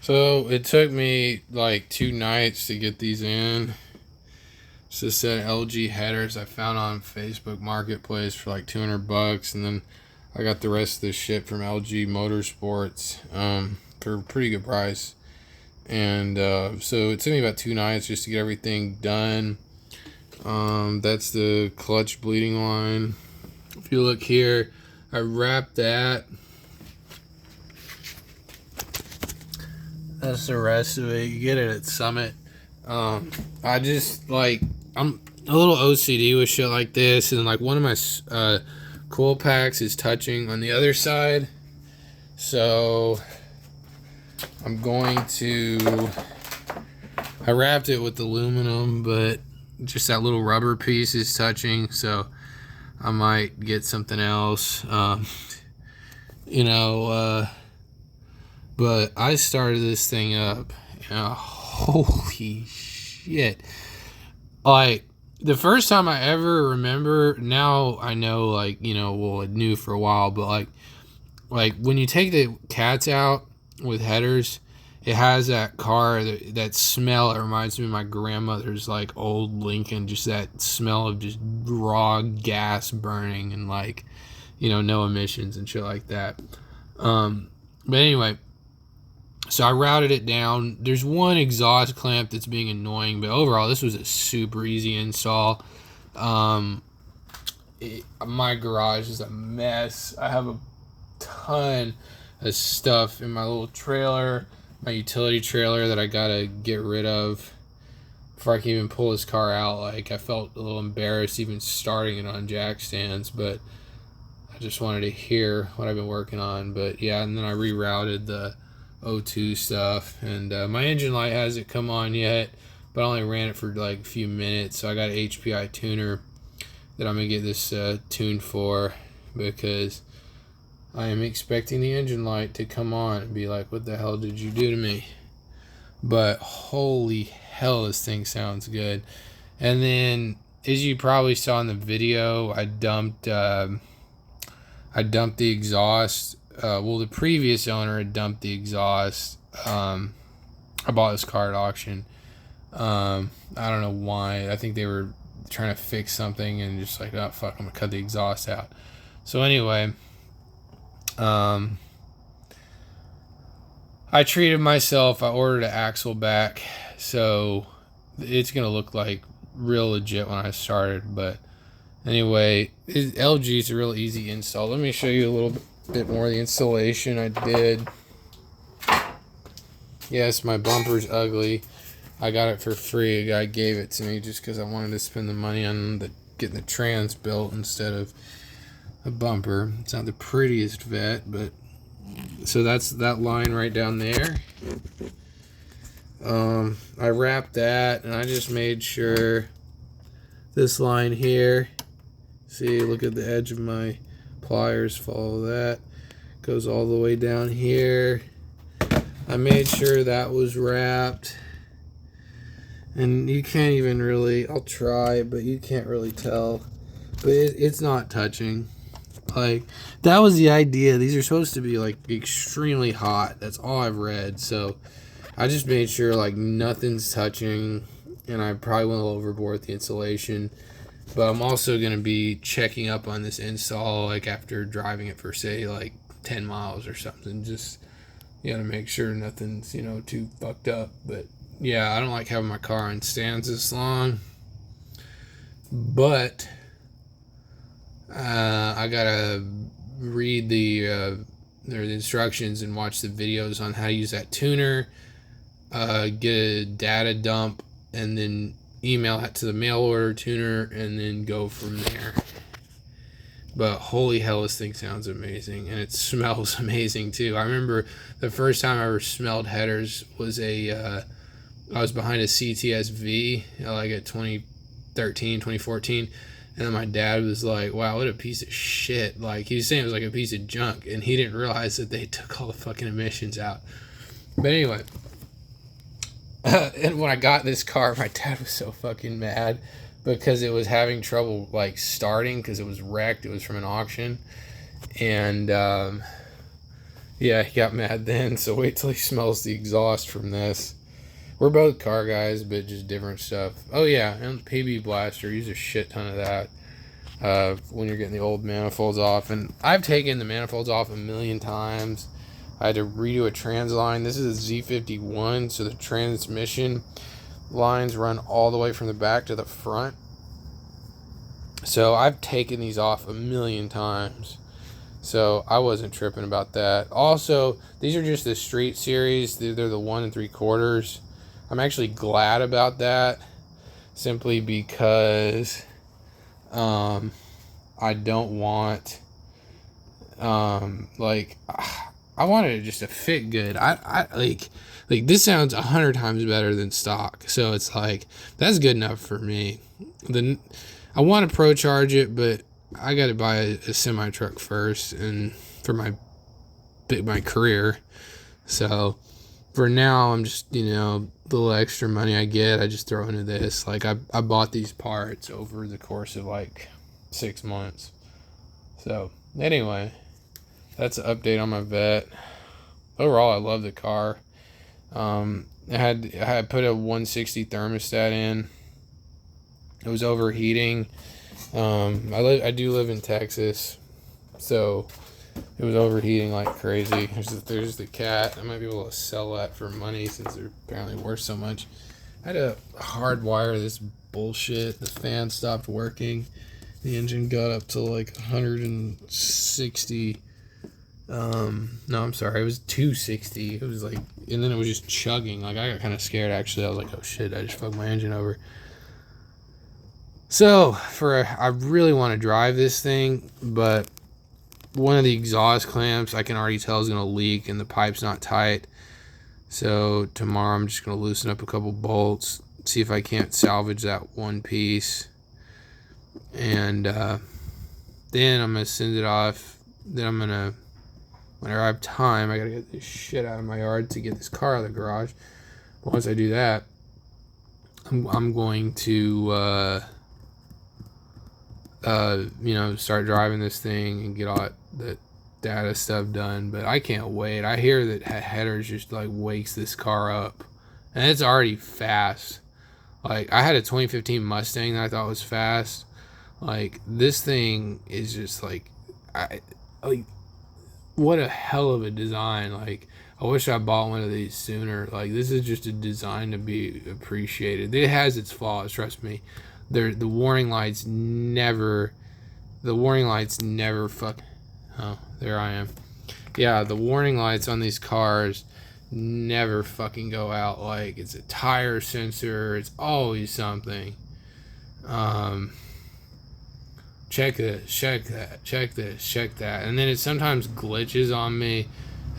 So it took me like 2 nights to get these in. It's just set LG headers I found on Facebook Marketplace for like $200, and then I got the rest of this shit from LG Motorsports for a pretty good price. And so it took me about 2 nights just to get everything done. That's the clutch bleeding line. If you look here, I wrapped that. That's the rest of it. You get it at Summit. I just like, I'm a little OCD with shit like this, and like one of my coil packs is touching on the other side, so I'm going to. I wrapped it with aluminum, but just that little rubber piece is touching, so I might get something else. But I started this thing up, and holy shit. Like, the first time I ever remember, now I know, like, well, I knew for a while, but like when you take the cats out with headers, it has that car, that smell. It reminds me of my grandmother's, like, old Lincoln, just that smell of just raw gas burning and, like, no emissions and shit like that. But anyway, so I routed it down. There's one exhaust clamp that's being annoying, but overall, this was a super easy install. My garage is a mess. I have a ton of stuff in my little trailer, my utility trailer, that I gotta get rid of before I can even pull this car out. Like, I felt a little embarrassed even starting it on jack stands, but I just wanted to hear what I've been working on. But yeah, and then I rerouted the O2 stuff, and my engine light hasn't come on yet, but I only ran it for like a few minutes. So I got an HPI tuner that I'm gonna get this tuned for, because I am expecting the engine light to come on and be like, what the hell did you do to me? But holy hell, this thing sounds good. And then, as you probably saw in the video, I dumped the exhaust. Well, the previous owner had dumped the exhaust. I bought this car at auction. I don't know why. I think they were trying to fix something and just like, oh fuck, I'm gonna cut the exhaust out. So anyway, I treated myself. I ordered an axle back, so it's gonna look like real legit when I started. But anyway, LG is a real easy install. Let me show you a little bit more of the installation I did. Yes, my bumper's ugly. I got it for free. A guy gave it to me just because I wanted to spend the money on getting the trans built instead of a bumper. It's not the prettiest Vette, but so that's that line right down there. I wrapped that, and I just made sure this line here, see, look at the edge of my pliers, follow that, goes all the way down here. I made sure that was wrapped, and you can't even really, I'll try, but you can't really tell, but it's not touching. Like, that was the idea. These are supposed to be like extremely hot. That's all I've read. So I just made sure like nothing's touching, and I probably went a little overboard with the installation. But I'm also going to be checking up on this install, like after driving it for, say, like 10 miles or something. Just, to make sure nothing's, too fucked up. But yeah, I don't like having my car on stands this long. But I got to read the instructions and watch the videos on how to use that tuner, get a data dump, and then email that to the mail order tuner, and then go from there. But holy hell, this thing sounds amazing, and it smells amazing too. I remember the first time I ever smelled headers was I was behind a CTS-V, like at 2013, 2014, and then my dad was like, wow, what a piece of shit. Like, he was saying it was like a piece of junk, and he didn't realize that they took all the fucking emissions out. But anyway, and when I got this car, my dad was so fucking mad because it was having trouble like starting because it was wrecked. It was from an auction, and Yeah, he got mad then, so wait till he smells the exhaust from this. We're both car guys, but just different stuff. Oh yeah, and PB Blaster, use a shit ton of that when you're getting the old manifolds off. And I've taken the manifolds off a million times. I had to redo a trans line. This is a Z51, so the transmission lines run all the way from the back to the front. So I've taken these off a million times. So I wasn't tripping about that. Also, these are just the Street Series. They're the 1 3/4. I'm actually glad about that, simply because I don't want like I wanted it just to fit good. I like this sounds 100 times better than stock. So it's like that's good enough for me. I want to pro charge it, but I got to buy a semi truck first, and for my career. So for now, I'm just, the little extra money I get, I just throw into this. Like I bought these parts over the course of like 6 months. So anyway, that's an update on my Vette. Overall, I love the car. I had put a 160 thermostat in. It was overheating. I do live in Texas, so it was overheating like crazy. There's the cat. I might be able to sell that for money since they're apparently worth so much. I had to hardwire this bullshit. The fan stopped working. The engine got up to like 160. No, I'm sorry. It was 260. It was like, and then it was just chugging. Like I got kind of scared actually. I was like, oh shit, I just fucked my engine over. So I really want to drive this thing, but one of the exhaust clamps I can already tell is going to leak and the pipe's not tight. So tomorrow I'm just going to loosen up a couple bolts, see if I can't salvage that one piece, and then I'm going to send it off. Then I'm going to, whenever I have time, I got to get this shit out of my yard to get this car out of the garage. But once I do that, I'm going to start driving this thing and get all that data stuff done. But I can't wait. I hear that headers just like wakes this car up, and it's already fast. Like I had a 2015 Mustang that I thought was fast. Like this thing is just like, what a hell of a design. Like I wish I bought one of these sooner. Like this is just a design to be appreciated. It has its flaws, trust me. The warning lights never fuck. Oh, there I am. Yeah, the warning lights on these cars never fucking go out. Like it's a tire sensor. It's always something. Check this, check that, check this, check that, and then it sometimes glitches on me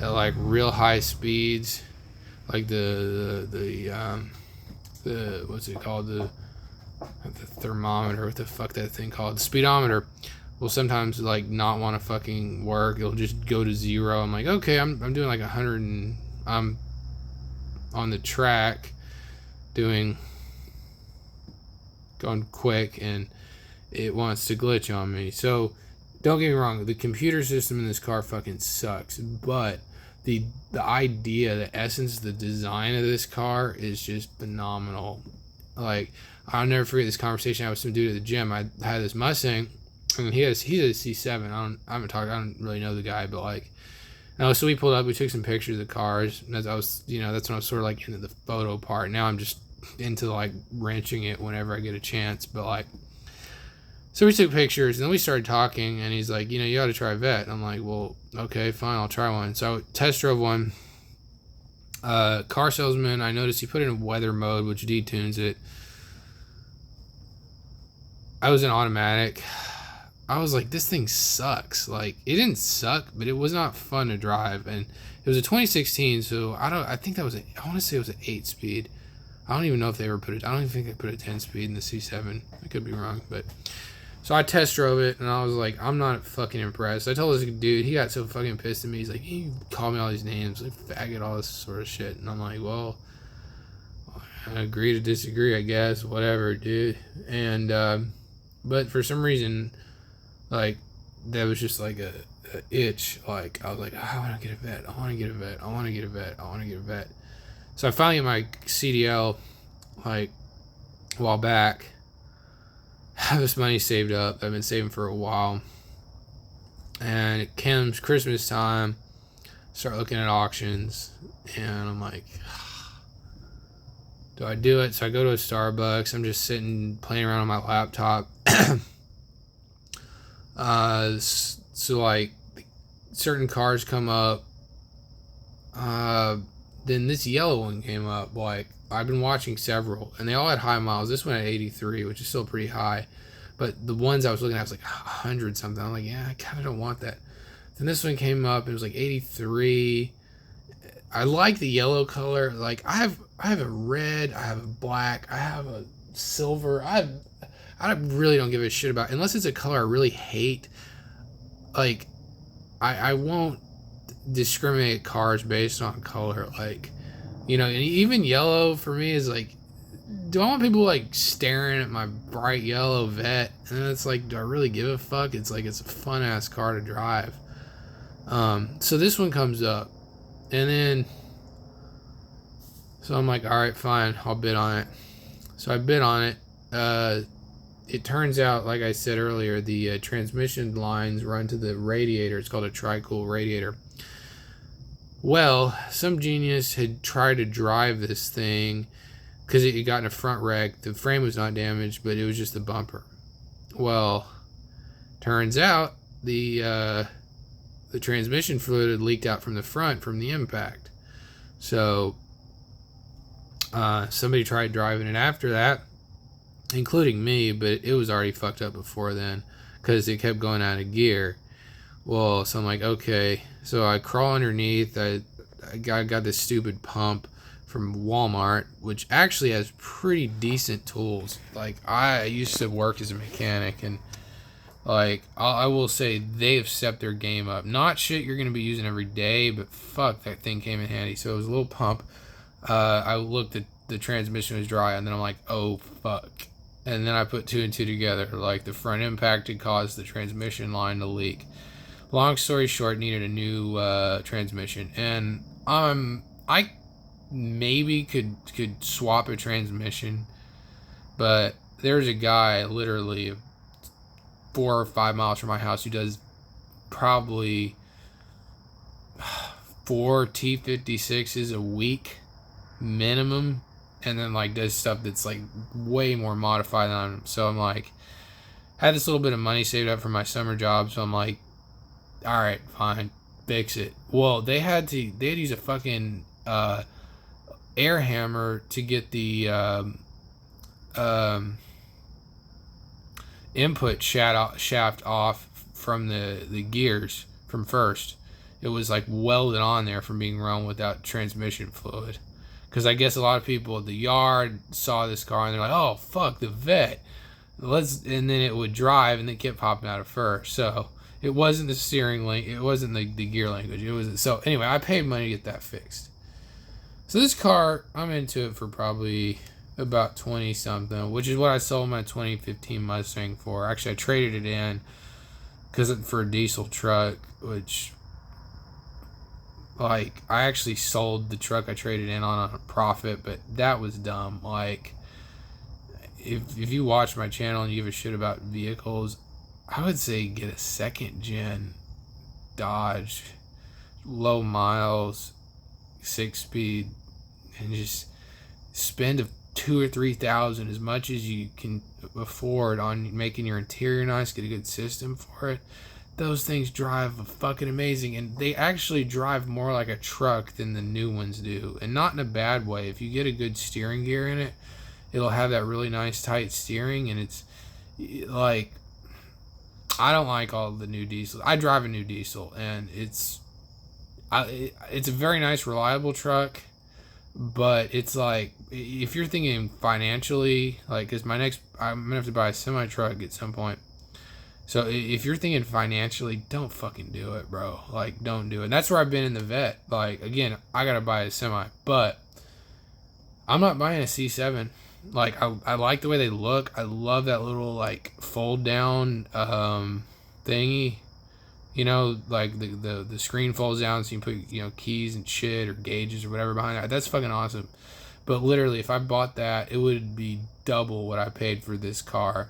at like real high speeds, like the what's it called, the thermometer, what the fuck that thing called, the speedometer will sometimes like not want to fucking work. It'll just go to 0. I'm like, okay, I'm doing like 100 and I'm on the track going quick and it wants to glitch on me. So don't get me wrong, the computer system in this car fucking sucks, but the idea, the essence, the design of this car is just phenomenal. Like I'll never forget this conversation I had with some dude at the gym. I had this Mustang, and he's a C7. I don't really know the guy, but like, so we pulled up. We took some pictures of the cars. And that's when I was sort of like into the photo part. Now I'm just into like wrenching it whenever I get a chance. But like, so we took pictures, and then we started talking, and he's like, you ought to try a Vette. And I'm like, well, okay, fine, I'll try one. So I test drove one. Car salesman, I noticed he put it in weather mode, which detunes it. I was in automatic. I was like, this thing sucks. Like, it didn't suck, but it was not fun to drive. And it was a 2016, so I want to say it was an 8-speed. I don't even know if they ever I don't even think they put a 10-speed in the C7. I could be wrong, but so I test drove it, and I was like, I'm not fucking impressed. I told this dude, he got so fucking pissed at me. He's like, you call me all these names, like faggot, all this sort of shit. And I'm like, well, I agree to disagree, I guess, whatever, dude. And but for some reason, like, that was just like itch. Like, I was like, I want to get a Vette. I want to get a Vette. I want to get a Vette. I want to get a Vette. So I finally get my CDL, like, a while back. Have this money saved up. I've been saving for a while. And it comes Christmas time. Start looking at auctions. And I'm like, do I do it? So I go to a Starbucks. I'm just sitting, playing around on my laptop. So like, certain cars come up. Then this yellow one came up. Like, I've been watching several, and they all had high miles. This one had 83, which is still pretty high. But the ones I was looking at was like 100 something. I'm like, yeah, I kind of don't want that. Then this one came up. It was like 83. I like the yellow color. Like, I have a red. I have a black. I have a silver. I really don't give a shit about, unless it's a color I really hate. Like, I won't discriminate cars based on color. Like, you know, and even yellow for me is like, do I want people like staring at my bright yellow Vette? And it's like, do I really give a fuck? It's like, it's a fun ass car to drive. So this one comes up, and then, so I'm like, all right, fine, I'll bid on it. So I bid on it. It turns out, like I said earlier, the transmission lines run to the radiator. It's called a tri-cool radiator. Well, some genius had tried to drive this thing because it got in a front wreck. The frame was not damaged, but it was just the bumper. Well, turns out the transmission fluid had leaked out from the front from the impact. So somebody tried driving it after that, including me, but it was already fucked up before then because it kept going out of gear. Well, so I'm like, okay. So I crawl underneath. I got this stupid pump from Walmart, which actually has pretty decent tools. Like, I used to work as a mechanic, and like, I will say they've stepped their game up. Not shit you're going to be using every day, but fuck, that thing came in handy. So it was a little pump. I looked at the transmission was dry, and then I'm like, oh fuck. And then I put two and two together. Like, the front impact had caused the transmission line to leak. Long story short, needed a new transmission. And I maybe could swap a transmission, but there's a guy literally 4 or 5 miles from my house who does probably 4 T56s a week minimum, and then like does stuff that's like way more modified than him. So I'm like, had this little bit of money saved up for my summer job, so I'm like, all right, fine, fix it. Well, they had to use a fucking air hammer to get the input shaft off from the gears from first. It was like welded on there from being run without transmission fluid. Because I guess a lot of people at the yard saw this car and they're like, oh fuck, the Vette. And then it would drive, and they kept popping out of first. So it wasn't the steering link, it wasn't the gear language. It was, so anyway, I paid money to get that fixed. So this car, I'm into it for probably about 20 something, which is what I sold my 2015 Mustang for. Actually, I traded it in for a diesel truck, which, like, I actually sold the truck I traded in on a profit, but that was dumb. Like, if you watch my channel and you give a shit about vehicles, I would say get a second gen Dodge, low miles, 6-speed, and just spend $2,000 or $3,000, as much as you can afford, on making your interior nice, get a good system for it. Those things drive fucking amazing, and they actually drive more like a truck than the new ones do, and not in a bad way. If you get a good steering gear in it, it'll have that really nice tight steering, and it's like, I don't like all the new diesel. I drive a new diesel, and it's a very nice, reliable truck, but it's like, if you're thinking financially, like, because I'm gonna have to buy a semi truck at some point. So if you're thinking financially, don't fucking do it, bro. Like, don't do it. And that's where I've been in the Vette. Like, again, I gotta buy a semi, but I'm not buying a C7. Like, I like the way they look. I love that little, like, fold down thingy. You know, like the screen folds down so you can put, you know, keys and shit or gauges or whatever behind that. That's fucking awesome. But literally, if I bought that, it would be double what I paid for this car.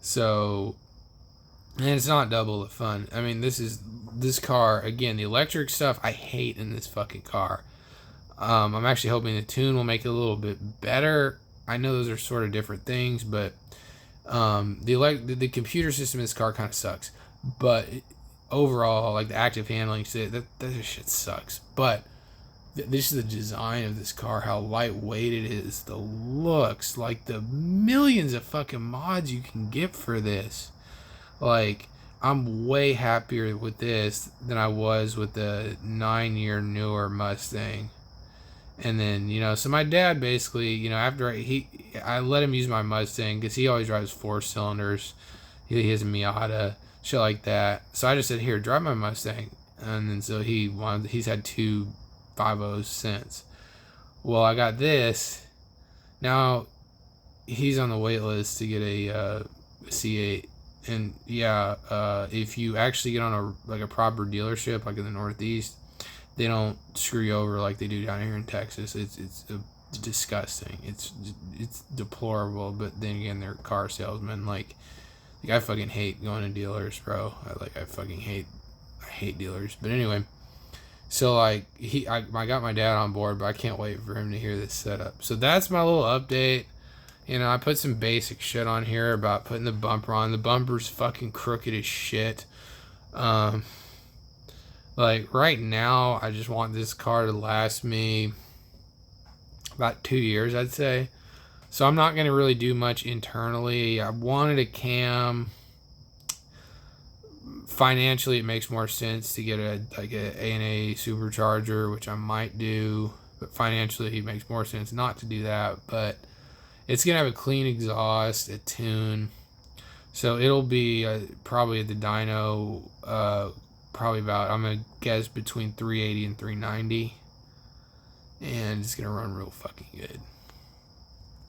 So, and it's not double the fun. I mean, this car, again, the electric stuff I hate in this fucking car. I'm actually hoping the tune will make it a little bit better. I know those are sort of different things, but the computer system in this car kind of sucks. But overall, like the active handling shit, that shit sucks. But this is the design of this car, how lightweight it is, the looks, like the millions of fucking mods you can get for this. Like, I'm way happier with this than I was with the 9-year newer Mustang. And then, you know, so my dad basically, you know, after I let him use my Mustang because he always drives 4 cylinders. He has a Miata, shit like that. So I just said, here, drive my Mustang. And then so he's had 2 5.0s since. Well, I got this. Now he's on the wait list to get a C8. And yeah, if you actually get on a proper dealership like in the Northeast, they don't screw you over like they do down here in Texas. It's disgusting. It's deplorable. But then again, they're car salesmen. Like I fucking hate going to dealers, bro. I hate dealers. But anyway, so like I got my dad on board, but I can't wait for him to hear this setup. So that's my little update. You know, I put some basic shit on here about putting the bumper on. The bumper's fucking crooked as shit. Like right now, I just want this car to last me about 2 years, I'd say. So I'm not gonna really do much internally. I wanted a cam. Financially, it makes more sense to get a A&A supercharger, which I might do. But financially, it makes more sense not to do that. But it's going to have a clean exhaust, a tune. So it'll be probably at the dyno, probably about, I'm going to guess, between 380 and 390. And it's going to run real fucking good.